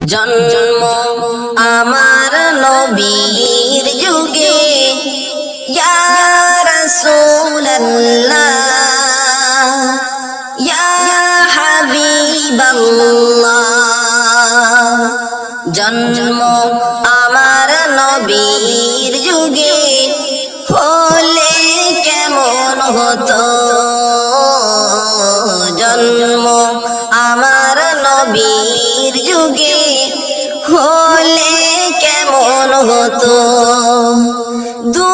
জন্ম আমার নবীর যুগে ইয়া রাসূলুল্লাহ ইয়া হাবিবাল্লাহ। জন্ম আমার নবীর যুগে হলে কেমন হতো, জন্ম আমার নবীর যুগে হলে কেমন হতো। দু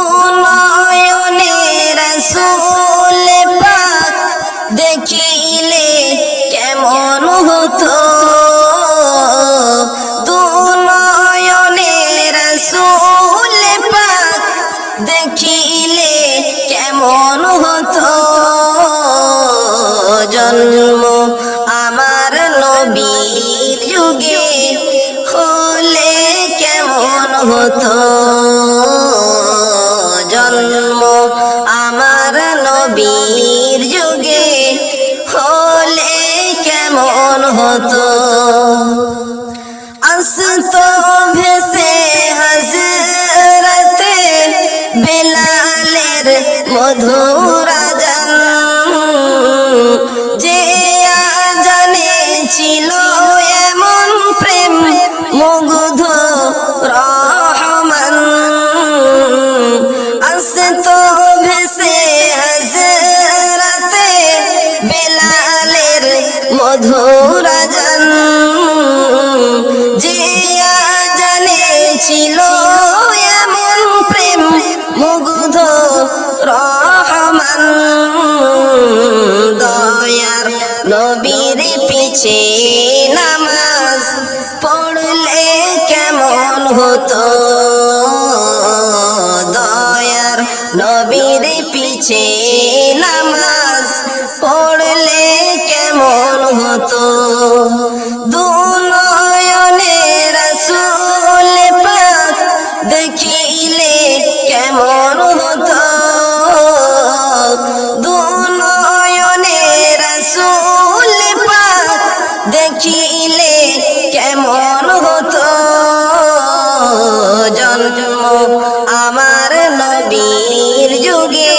নয়নে রাসূল পাক দেখিলে কেমন হতো, দু নয়নে রাসূল পাক দেখিলে কেমন হতো। জন্ম আমার নবীর যুগে হলে কেমন হতো, জন্ম আমার নবীর যুগে হলে কেমন হতো। আসতো ভেসে হযরতে বেলালের মধুর আযান, যে আযানে ছিল এমন প্রেম মুগ্ধ রহমান। আসতো ভেসে হযরতে বেলালের মধুর আযান, যে আযানে ছিল এমন প্রেম মুগ্ধ রহমান। দয়ার নবীর পিছে নামাজ পড়লে কেমন হতো, দয়ার নবীর পিছে নামাজ পড়লে কেমন হতো। দু নয়নে রাসূল পাক দেখিলে কেমন হতো, দু নয়নে রাসূল পাক দেখিলে কেমন হতো। জন্ম আমার নবীর যুগে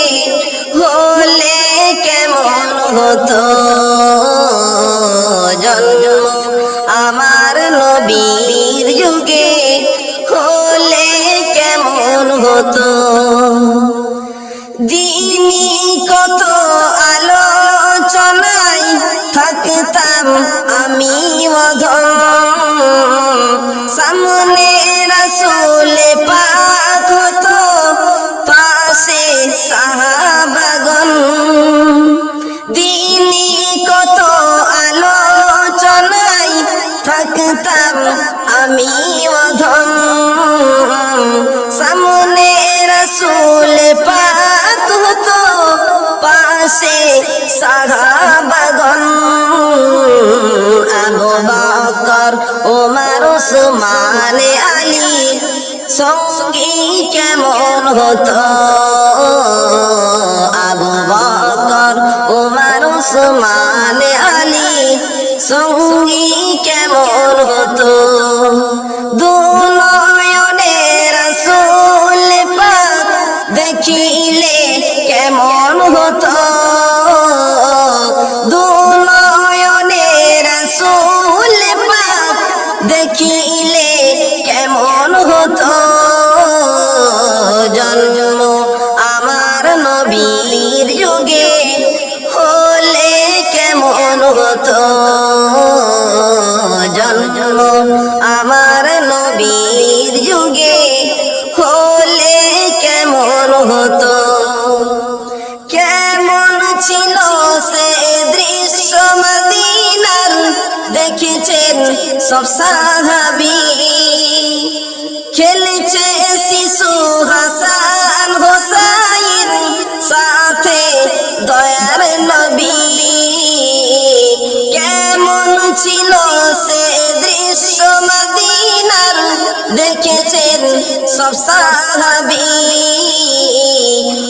হলে কেমন হতো, জন্ম আমার নবীর যুগে হলে কেমন হতো। দিনী কত আলোচনায় থাকতাম আমি অধম, সামনে রাসূল পাক হতো পাশে সাহাবাগণ। দিনী কত আলোচনায় থাকতাম আমি অধম, সামনে রাসূল পাক হতো পাশে সাহাবাগণ। আবু বকর ওমর ওসমান আলী সঙ্গী কেমন হতো, আবু বকর ওমর ওসমান আলী সঙ্গী কেমন হতো। দু নয়নে রাসূল পাক দেখিলে কেমন হতো, দু নয়নে রাসূল পাক দেখিলে কেমন হতো। জন্ম আমার নবীর যুগে হলে কেমন হতো, জন্ম আমার নবীর যুগে হলে কেমন হতো। কেমন ছিল সে দৃশ্য মদিনার দেখেছেন সব সাহাবী, খেলছে শিশু হাসান হোসাইন সাথে দয়ার নবী। কেমন ছিল সে দৃশ্য মদিনার দেখেছেন সব সাহাবী,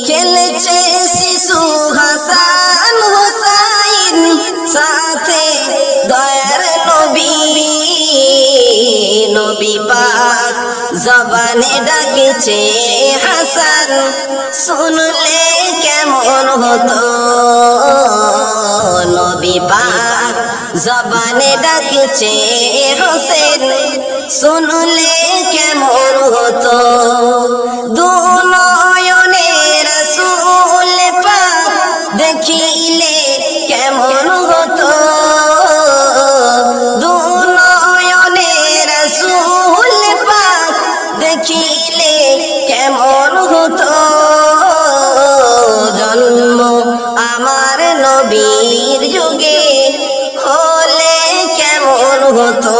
খেলছে শিশু হাসান হোসাইন সাথে দয়ার নবী। নবী পাক জবানে ডাকছে হাসান, শুনলে কেমন হতো। নবী পাক জবানে ডাকছে হোসেন, শুনলে কেমন হতো। দু নয়নে রাসূল পাক দেখিলে কেমন হতো। দু নয়নে রাসূল পাক দেখিলে কেমন হতো। জন্ম আমার নবীর যুগে হলে কেমন হতো।